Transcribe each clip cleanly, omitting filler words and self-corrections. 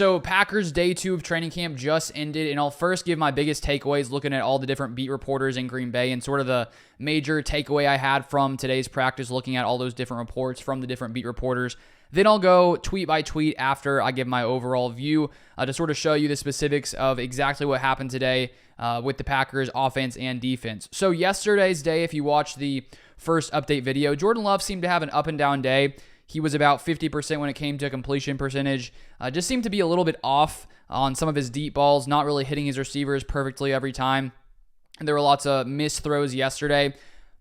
So Packers day 2 of training camp just ended, and I'll first give my biggest takeaways looking at all the different beat reporters in Green Bay and sort of the major takeaway I had from today's practice, looking at all those different reports from the different beat reporters. Then I'll go tweet by tweet after I give my overall view to sort of show you the specifics of exactly what happened today with the Packers offense and defense. So yesterday's day, if you watched the first update video, Jordan Love seemed to have an up and down day. He was about 50% when it came to completion percentage. Just seemed to be a little bit off on some of his deep balls, not really hitting his receivers perfectly every time. And there were lots of missed throws yesterday.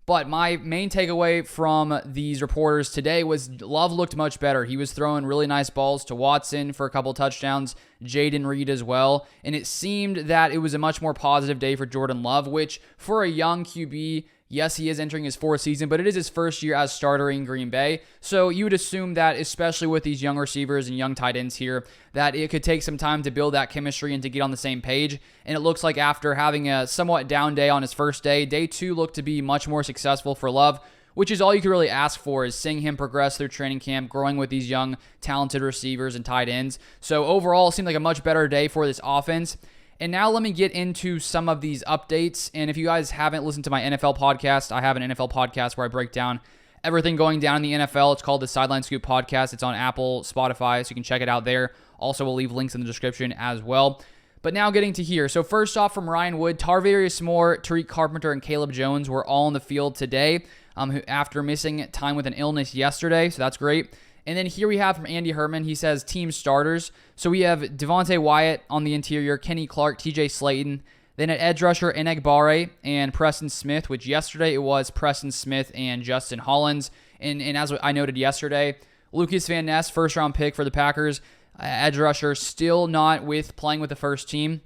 But my main takeaway from these reporters today was Love looked much better. He was throwing really nice balls to Watson for a couple touchdowns, Jayden Reed as well. And it seemed that it was a much more positive day for Jordan Love, which for a young QB, yes, he is entering his 4th season, but it is his first year as starter in Green Bay. So you would assume that, especially with these young receivers and young tight ends here, that it could take some time to build that chemistry and to get on the same page. And it looks like after having a somewhat down day on his first day, day 2 looked to be much more successful for Love, which is all you could really ask for, is seeing him progress through training camp, growing with these young, talented receivers and tight ends. So overall, it seemed like a much better day for this offense. And now let me get into some of these updates. And if you guys haven't listened to my NFL podcast, I have an NFL podcast where I break down everything going down in the NFL. It's called the Sideline Scoop Podcast. It's on Apple, Spotify, so you can check it out there. Also, we'll leave links in the description as well. But now getting to here. So first off, from Ryan Wood, Tarvarius Moore, Tariq Carpenter, and Caleb Jones were all in the field today after missing time with an illness yesterday. So that's great. And then here we have from Andy Herman, he says team starters. So we have Devontae Wyatt on the interior, Kenny Clark, TJ Slayton. Then at edge rusher, Enagbare and Preston Smith, which yesterday it was Preston Smith and Justin Hollins. And as I noted yesterday, Lucas Van Ness, first round pick for the Packers, edge rusher, still not playing with the first team.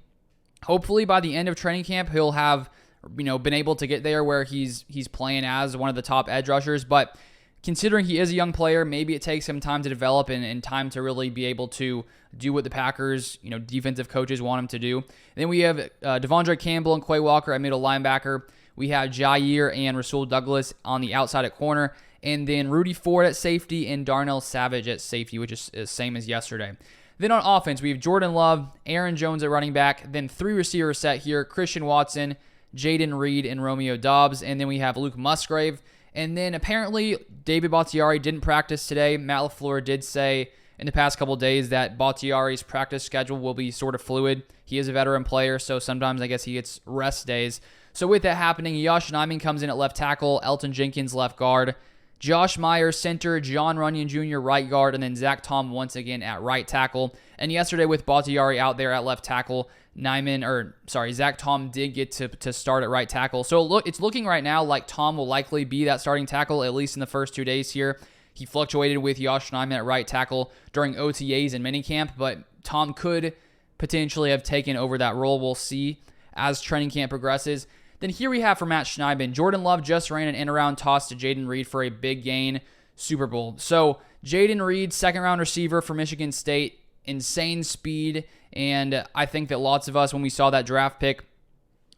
Hopefully by the end of training camp, he'll have been able to get there where he's playing as one of the top edge rushers. But considering he is a young player, maybe it takes him time to develop and time to really be able to do what the Packers, defensive coaches want him to do. And then we have Devondre Campbell and Quay Walker at middle linebacker. We have Jair and Rasul Douglas on the outside at corner. And then Rudy Ford at safety and Darnell Savage at safety, which is the same as yesterday. Then on offense, we have Jordan Love, Aaron Jones at running back, then 3 receivers set here, Christian Watson, Jayden Reed, and Romeo Doubs. And then we have Luke Musgrave. And then apparently David Bakhtiari didn't practice today. Matt LaFleur did say in the past couple of days that Bakhtiari's practice schedule will be sort of fluid. He is a veteran player, so sometimes I guess he gets rest days. So with that happening, Yosh Nijman comes in at left tackle, Elton Jenkins left guard, Josh Myers center, John Runyon Jr. right guard, and then Zach Tom once again at right tackle. And yesterday with Bakhtiari out there at left tackle, Zach Tom did get to start at right tackle. So it's looking right now like Tom will likely be that starting tackle, at least in the first 2 days here. He fluctuated with Yosh Nijman at right tackle during OTAs and minicamp, but Tom could potentially have taken over that role. We'll see as training camp progresses. Then here we have for Matt Schneidman, Jordan Love just ran an end-around toss to Jayden Reed for a big gain Super Bowl. So Jayden Reed, second-round receiver for Michigan State, insane speed, and I think that lots of us, when we saw that draft pick,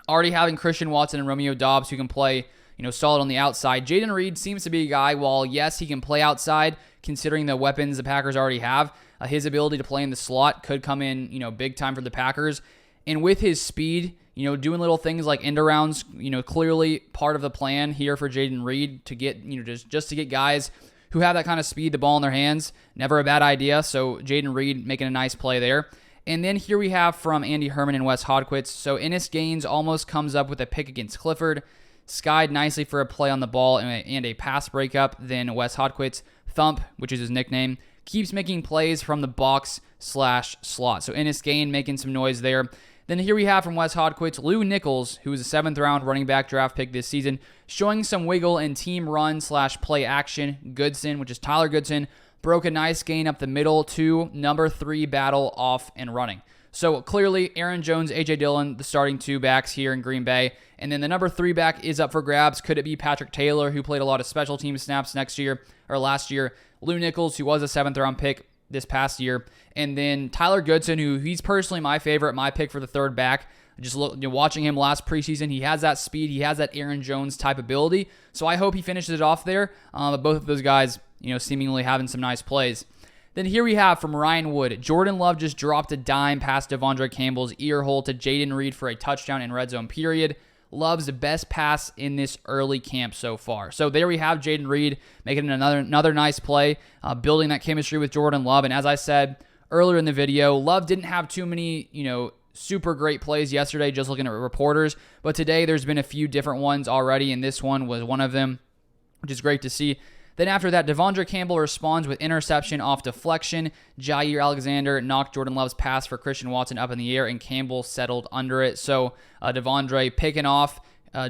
already having Christian Watson and Romeo Doubs who can play solid on the outside. Jayden Reed seems to be a guy, while yes, he can play outside, considering the weapons the Packers already have, his ability to play in the slot could come in, big time for the Packers. And with his speed, doing little things like end arounds, clearly part of the plan here for Jayden Reed to get, just to get guys who have that kind of speed, the ball in their hands. Never a bad idea. So Jayden Reed making a nice play there. And then here we have from Andy Herman and Wes Hodquist. So Ennis Gaines almost comes up with a pick against Clifford. Skied nicely for a play on the ball and a pass breakup. Then Wes Hodquist, Thump, which is his nickname, keeps making plays from the box/slot. So Ennis Gaines making some noise there. Then here we have from Wes Hodquist, Lou Nichols, who was a 7th-round running back draft pick this season, showing some wiggle in team run/play action. Goodson, which is Tyler Goodson, broke a nice gain up the middle to number 3 battle off and running. So clearly, Aaron Jones, A.J. Dillon, the starting 2 backs here in Green Bay. And then the number 3 back is up for grabs. Could it be Patrick Taylor, who played a lot of special team snaps last year? Lou Nichols, who was a 7th-round pick this past year. And then Tyler Goodson, who he's personally my favorite, my pick for the 3rd back. Just watching him last preseason, he has that speed. He has that Aaron Jones type ability. So I hope he finishes it off there. But both of those guys, seemingly having some nice plays. Then here we have from Ryan Wood, Jordan Love just dropped a dime past Devondre Campbell's ear hole to Jayden Reed for a touchdown in red zone period. Love's best pass in this early camp so far. So there we have Jayden Reed making another nice play, building that chemistry with Jordan Love. And as I said earlier in the video, Love didn't have too many, super great plays yesterday, just looking at reporters. But today there's been a few different ones already, and this one was one of them, which is great to see. Then after that, Devondre Campbell responds with interception off deflection. Jair Alexander knocked Jordan Love's pass for Christian Watson up in the air, and Campbell settled under it. So Devondre picking off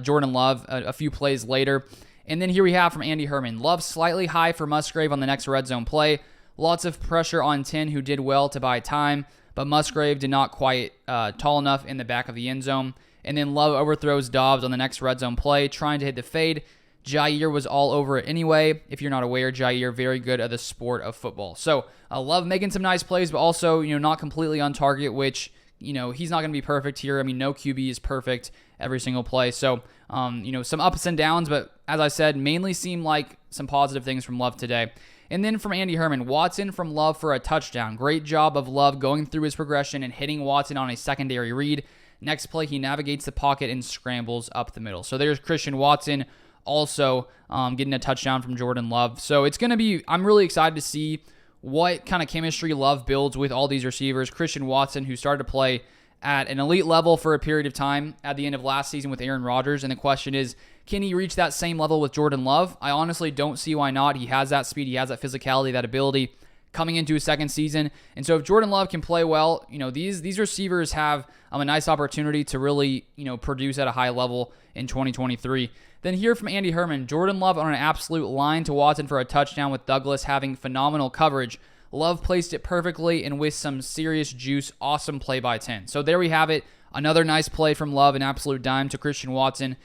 Jordan Love a few plays later. And then here we have from Andy Herman. Love slightly high for Musgrave on the next red zone play. Lots of pressure on 10, who did well to buy time, but Musgrave did not quite tall enough in the back of the end zone. And then Love overthrows Dobbs on the next red zone play, trying to hit the fade. Jair was all over it anyway. If you're not aware, Jair very good at the sport of football. So Love making some nice plays, but also not completely on target, which he's not going to be perfect here. I mean, no QB is perfect every single play. So some ups and downs, but as I said, mainly seem like some positive things from Love today. And then from Andy Herman, Watson from Love for a touchdown. Great job of Love going through his progression and hitting Watson on a secondary read. Next play, he navigates the pocket and scrambles up the middle. So there's Christian Watson also getting a touchdown from Jordan Love. So it's going to be, I'm really excited to see what kind of chemistry Love builds with all these receivers. Christian Watson, who started to play at an elite level for a period of time at the end of last season with Aaron Rodgers. And the question is, can he reach that same level with Jordan Love? I honestly don't see why not. He has that speed, he has that physicality, that ability coming into his second season. And so if Jordan Love can play well, these receivers have a nice opportunity to really, produce at a high level in 2023. Then here from Andy Herman, Jordan Love on an absolute line to Watson for a touchdown with Douglas having phenomenal coverage. Love placed it perfectly and with some serious juice. Awesome play by 10. So there we have it. Another nice play from Love, an absolute dime to Christian Watson.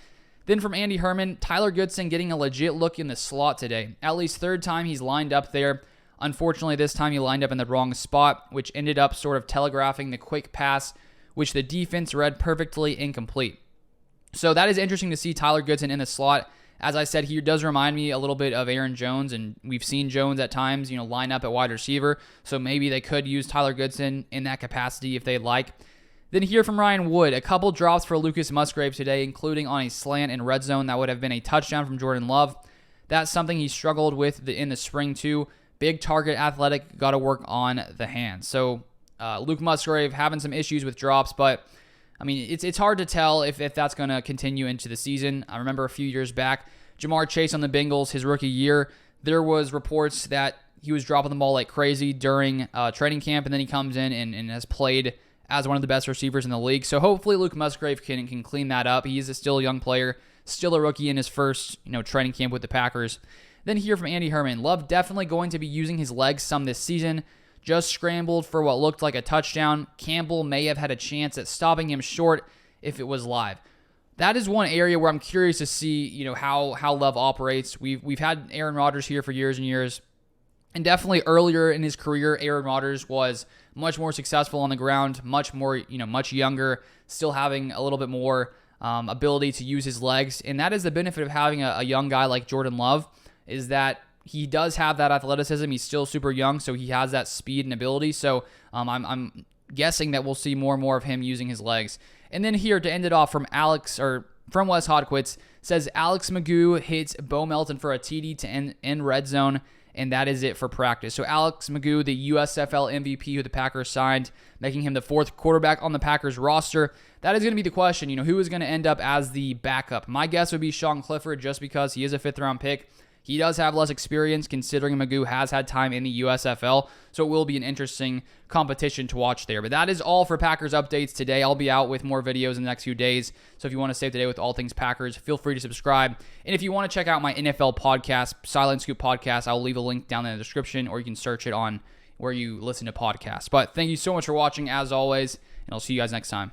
Then from Andy Herman, Tyler Goodson getting a legit look in the slot today. At least third time he's lined up there. Unfortunately, this time he lined up in the wrong spot, which ended up sort of telegraphing the quick pass, which the defense read perfectly incomplete. So that is interesting to see Tyler Goodson in the slot. As I said, he does remind me a little bit of Aaron Jones, and we've seen Jones at times, line up at wide receiver. So maybe they could use Tyler Goodson in that capacity if they'd like. Then here from Ryan Wood, a couple drops for Lucas Musgrave today, including on a slant in red zone that would have been a touchdown from Jordan Love. That's something he struggled with in the spring too. Big target, athletic, got to work on the hands. So Luke Musgrave having some issues with drops, but I mean, it's hard to tell if that's going to continue into the season. I remember a few years back, Jamar Chase on the Bengals, his rookie year, there was reports that he was dropping the ball like crazy during training camp, and then he comes in and has played as one of the best receivers in the league. So hopefully Luke Musgrave can clean that up. He is still a young player, still a rookie in his first training camp with the Packers. Then here from Andy Herman, Love definitely going to be using his legs some this season. Just scrambled for what looked like a touchdown. Campbell may have had a chance at stopping him short if it was live. That is one area where I'm curious to see, how Love operates. We've had Aaron Rodgers here for years and years, and definitely earlier in his career, Aaron Rodgers was much more successful on the ground, much more, much younger, still having a little bit more ability to use his legs, and that is the benefit of having a young guy like Jordan Love, is that he does have that athleticism. He's still super young, so he has that speed and ability. So I'm guessing that we'll see more and more of him using his legs. And then here to end it off from Wes Hodquits, says Alex Magoo hits Bo Melton for a TD to end red zone, and that is it for practice. So Alex Magoo, the USFL MVP who the Packers signed, making him the fourth quarterback on the Packers roster. That is going to be the question, who is going to end up as the backup? My guess would be Sean Clifford, just because he is a fifth-round pick. He does have less experience, considering Magoo has had time in the USFL, so it will be an interesting competition to watch there. But that is all for Packers updates today. I'll be out with more videos in the next few days, so if you want to stay up to date with all things Packers, feel free to subscribe. And if you want to check out my NFL podcast, Silent Scoop Podcast, I'll leave a link down in the description, or you can search it on where you listen to podcasts. But thank you so much for watching, as always, and I'll see you guys next time.